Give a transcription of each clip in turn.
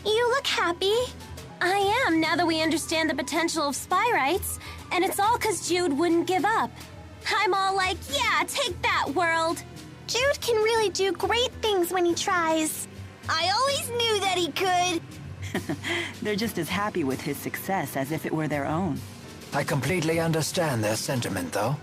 You look happy. I am, now that we understand the potential of Spyrites, and it's all 'cause Jude wouldn't give up. I'm all like, yeah, take that, world. Jude can really do great things when he tries. I always knew that he could. They're just as happy with his success as if it were their own. I completely understand their sentiment, though.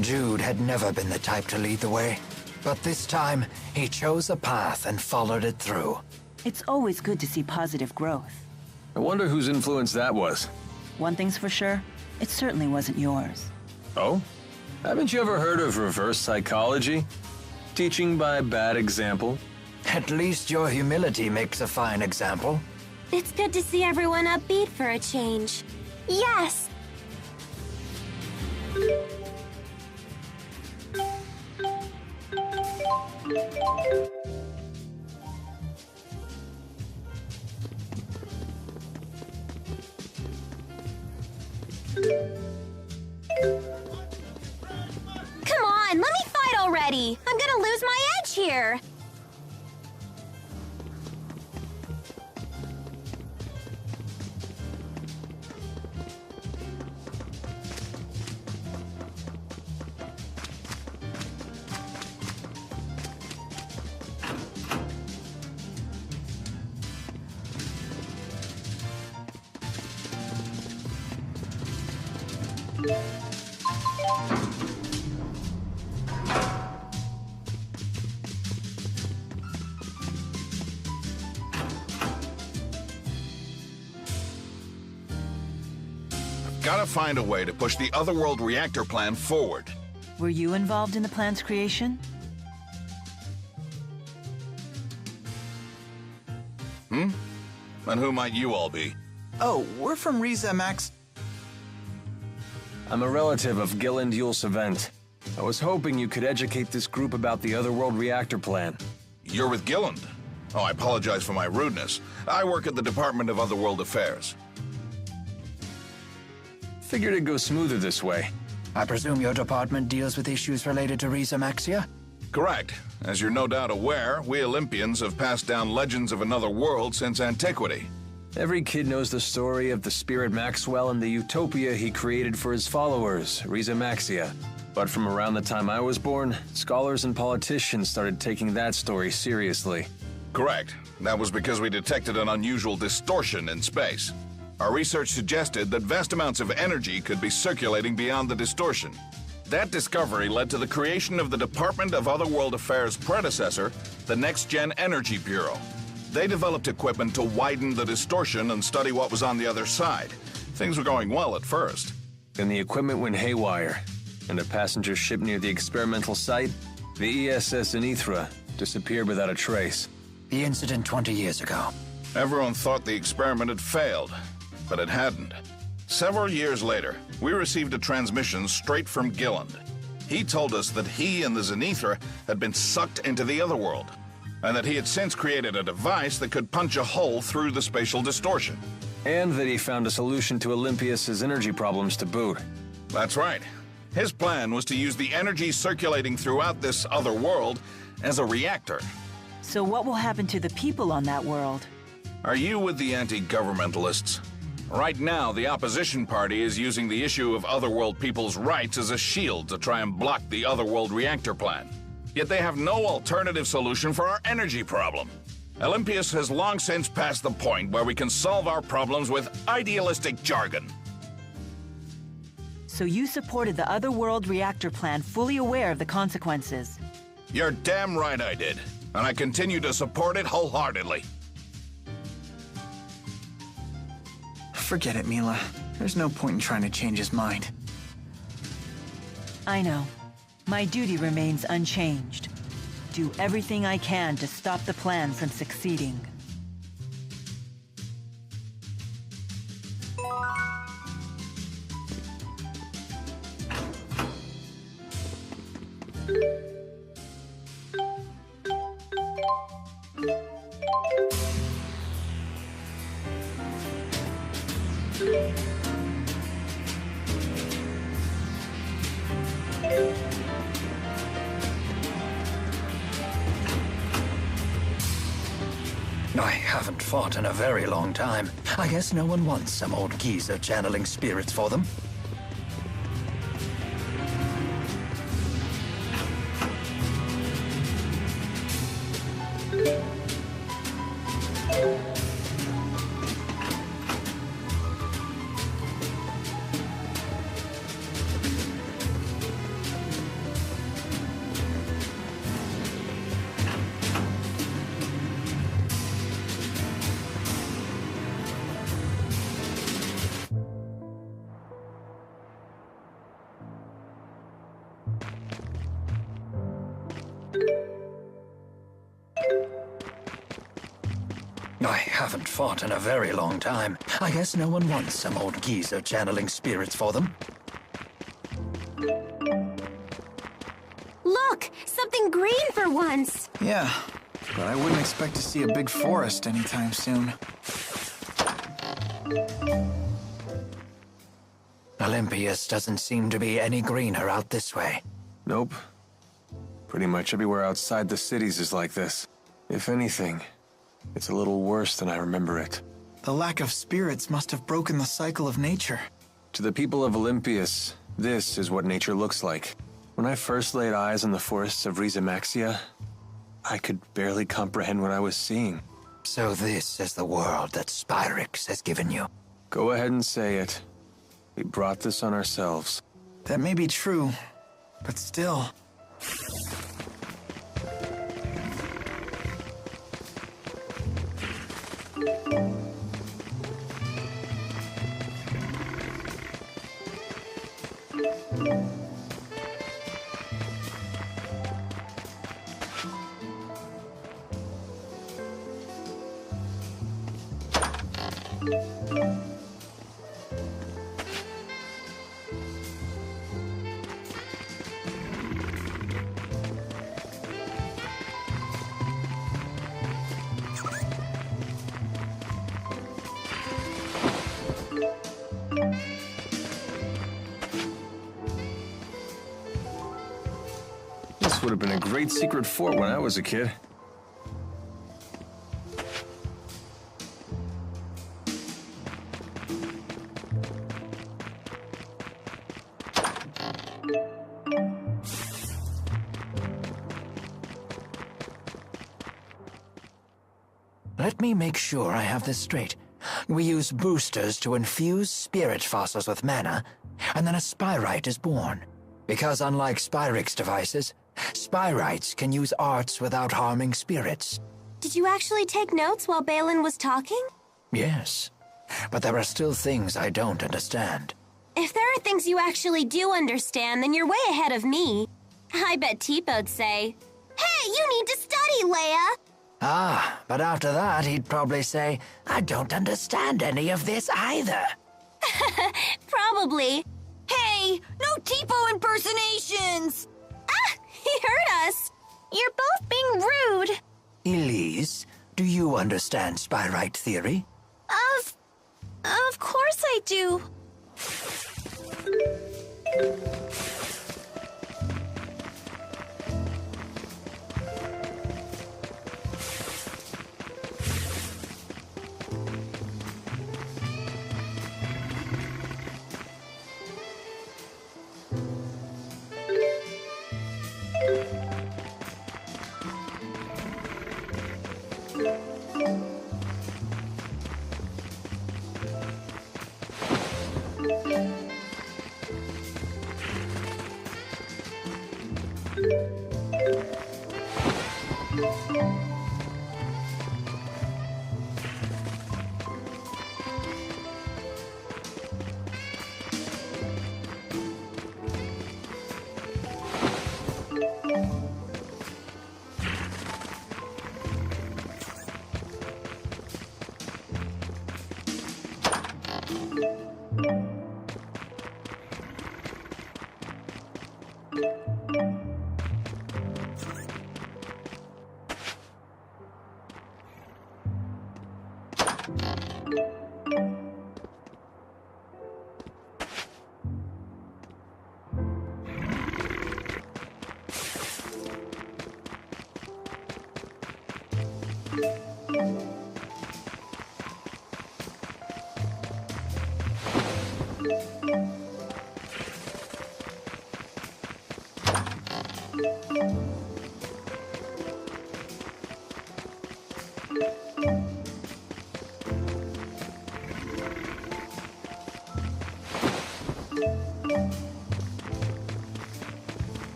Jude had never been the type to lead the way. But this time, he chose a path and followed it through. It's always good to see positive growth. I wonder whose influence that was. One thing's for sure, it certainly wasn't yours. Oh? Haven't you ever heard of reverse psychology? Teaching by bad example? At least your humility makes a fine example. It's good to see everyone upbeat for a change. Yes. Come on, let me fight already. I'm gonna lose my edge here. Gotta find a way to push the Otherworld reactor plan forward. Were you involved in the plan's creation? And who might you all be? Oh, we're from Riza, Max. I'm a relative of Gilland Yulsevent. I was hoping you could educate this group about the Otherworld reactor plan. You're with Gilland. Oh, I apologize for my rudeness. I work at the Department of Otherworld Affairs. Figured it'd go smoother this way. I presume your department deals with issues related to Riza Maxia? Correct. As you're no doubt aware, we Olympians have passed down legends of another world since antiquity. Every kid knows the story of the Spirit Maxwell and the utopia he created for his followers, Riza Maxia. But from around the time I was born, scholars and politicians started taking that story seriously. Correct. That was because we detected an unusual distortion in space. Our research suggested that vast amounts of energy could be circulating beyond the distortion. That discovery led to the creation of the Department of Otherworld Affairs' predecessor, the Next Gen Energy Bureau. They developed equipment to widen the distortion and study what was on the other side. Things were going well at first. Then the equipment went haywire, and a passenger ship near the experimental site, the ESS Anithra, disappeared without a trace. The incident 20 years ago. Everyone thought the experiment had failed, but it hadn't. Several years later, we received a transmission straight from Gilland. He told us that he and the Zenithra had been sucked into the Otherworld, and that he had since created a device that could punch a hole through the spatial distortion. And that he found a solution to Olympias's energy problems to boot. That's right. His plan was to use the energy circulating throughout this other world as a reactor. So what will happen to the people on that world? Are you with the anti-governmentalists? Right now, the opposition party is using the issue of Otherworld people's rights as a shield to try and block the Otherworld reactor plan. Yet they have no alternative solution for our energy problem. Olympias has long since passed the point where we can solve our problems with idealistic jargon. So you supported the Otherworld reactor plan, fully aware of the consequences. You're damn right I did, and I continue to support it wholeheartedly. Forget it, Mila. There's no point in trying to change his mind. I know. My duty remains unchanged. Do everything I can to stop the plan from succeeding. I haven't fought in a very long time. I guess no one wants some old geezer channeling spirits for them. I haven't fought in a very long time. I guess no one wants some old geezer channeling spirits for them. Look! Something green for once! Yeah, but I wouldn't expect to see a big forest anytime soon. Olympias doesn't seem to be any greener out this way. Nope. Pretty much everywhere outside the cities is like this. If anything, it's a little worse than I remember it. The lack of spirits must have broken the cycle of nature. To the people of Olympias, this is what nature looks like. When I first laid eyes on the forests of Maxia, I could barely comprehend what I was seeing. So this is the world that Spyrix has given you. Go ahead and say it. We brought this on ourselves. That may be true, but still. This would have been a great secret fort when I was a kid. Let me make sure I have this straight. We use boosters to infuse spirit fossils with mana, and then a Spyrite is born. Because unlike Spyrix devices, Spyrites can use arts without harming spirits. Did you actually take notes while Balin was talking? Yes, but there are still things I don't understand. If there are things you actually do understand, then you're way ahead of me. I bet Teepo'd say, "Hey, you need to study, Leia!" Ah, but after that he'd probably say, "I don't understand any of this either." Probably. Hey, no Tipo impersonations! Ah! He heard us! You're both being rude. Elise, do you understand Spyrite theory? Of course I do.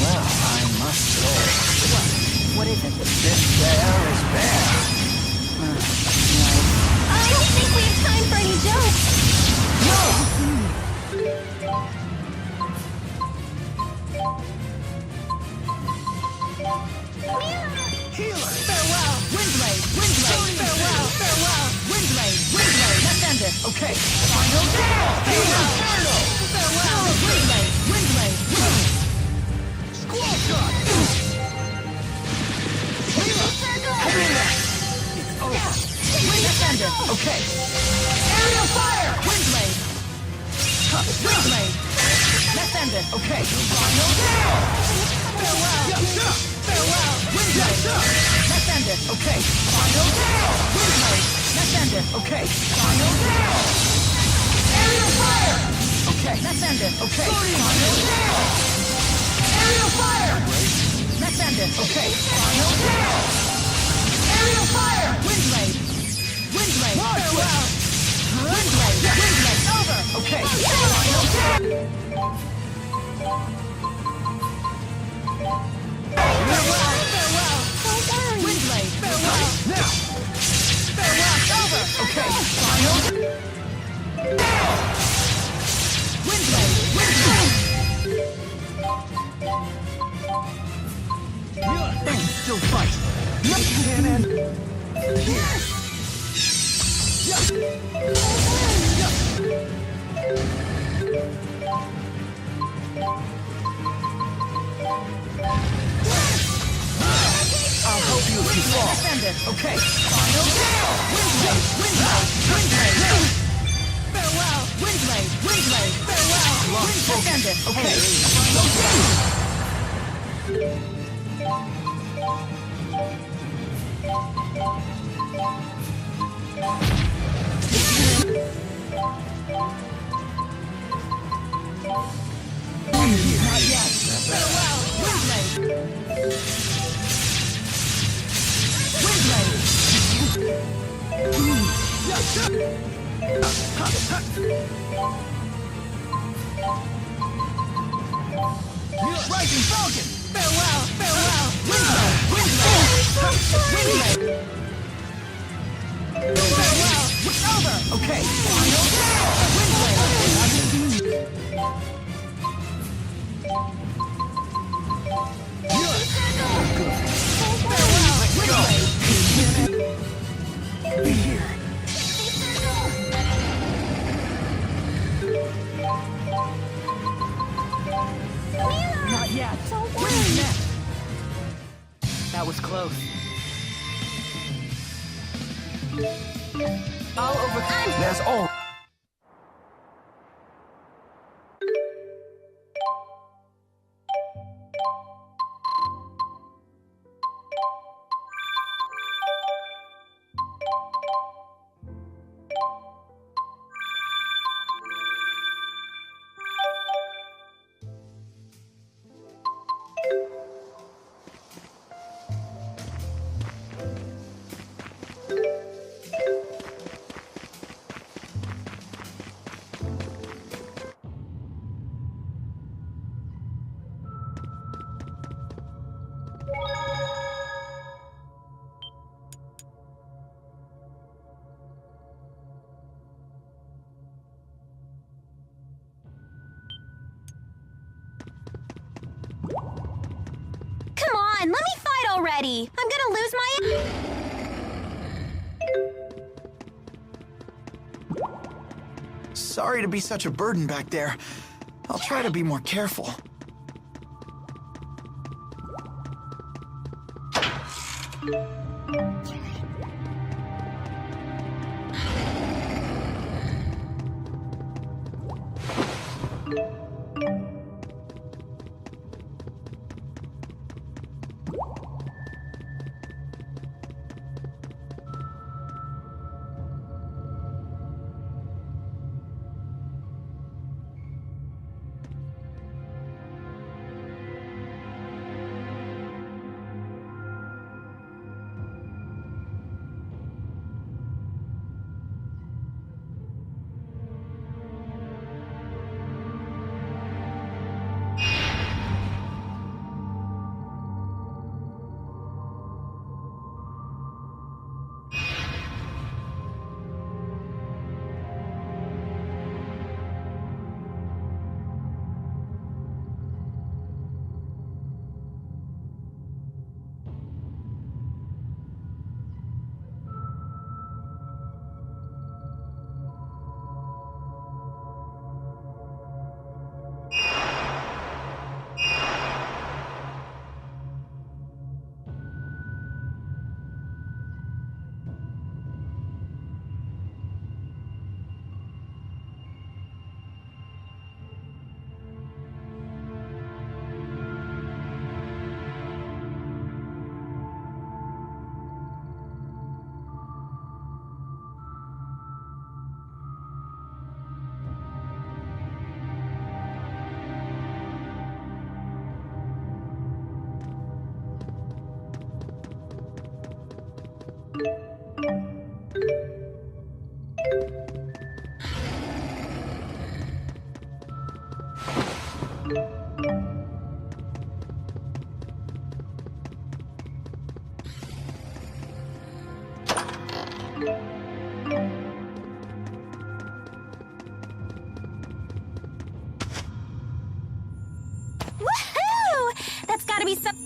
Well, I must say. What is it? This bear is bear. I don't think we have time for any jokes. Farewell, Windblade, Windblade, farewell, farewell, Windblade, Windblade, let's end it. Okay. Final down! Farewell, farewell, Windblade, Windblade, Windblade. Squall shot! It's over. Let's end it. Okay. Aerial fire! Windblade. Windblade. Let's end it. Okay. Final down! Farewell. Farewell! Windblade! Let's end it! Okay! Final down! Windblade! Let's end it! Okay! Final down! Aerial fire! Okay, let's end it! Okay! Final down! Aerial fire! Let's end it! Okay! Final down! Aerial fire! Windblade! Windblade! Farewell! Windblade! Windblade! Over! Okay! Final down! Farewell! Farewell! Windblade! Farewell! Now! Farewell! Over! Okay! Final! Down! Windblade! Windblade! They can still fight! I'll help you if you fall. Defend it. Okay. Final down. Windblade. Windblade. Windblade. Farewell. Windblade. Windblade. Farewell. Defend it. Okay. Final down. Not yet. Farewell. Windblade. Rising Falcon! Farewell! Farewell! Windblade! Windblade! Windblade! Farewell! It's over! Okay! Final down! Windblade! Farewell! Windblade! Be here! I'll overcome. There's all. Come on, let me fight already! I'm gonna lose my... Sorry to be such a burden back there. I'll try to be more careful. Woohoo! That's gotta be some...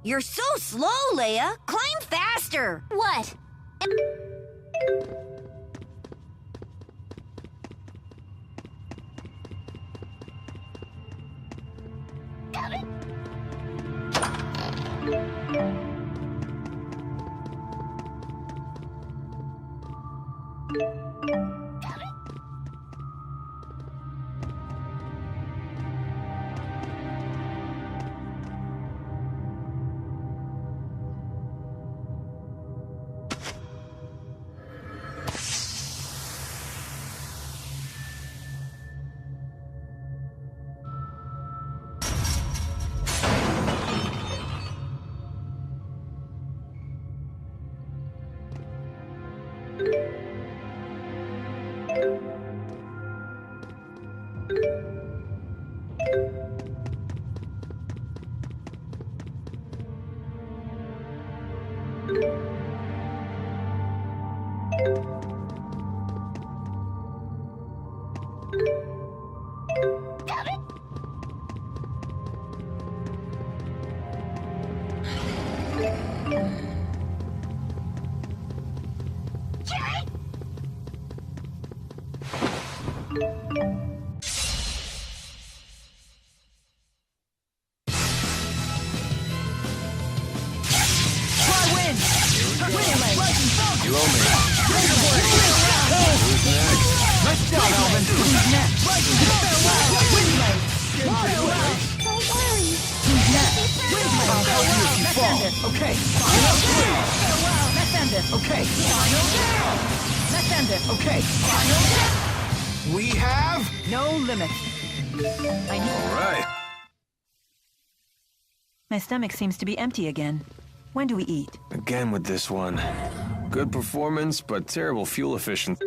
You're so slow, Leia. Climb faster. What? You owe me. Who's next? Nice job, Alvin. Who's next? Don't worry. Who's next? I'll help you if you fall. Okay. Final three. Let's end it. Okay. Final down. Let's end it. Okay. Final down. We have no limit. I knew. All right. My stomach seems to be empty again. When do we eat? Again with this one. Good performance, but terrible fuel efficiency.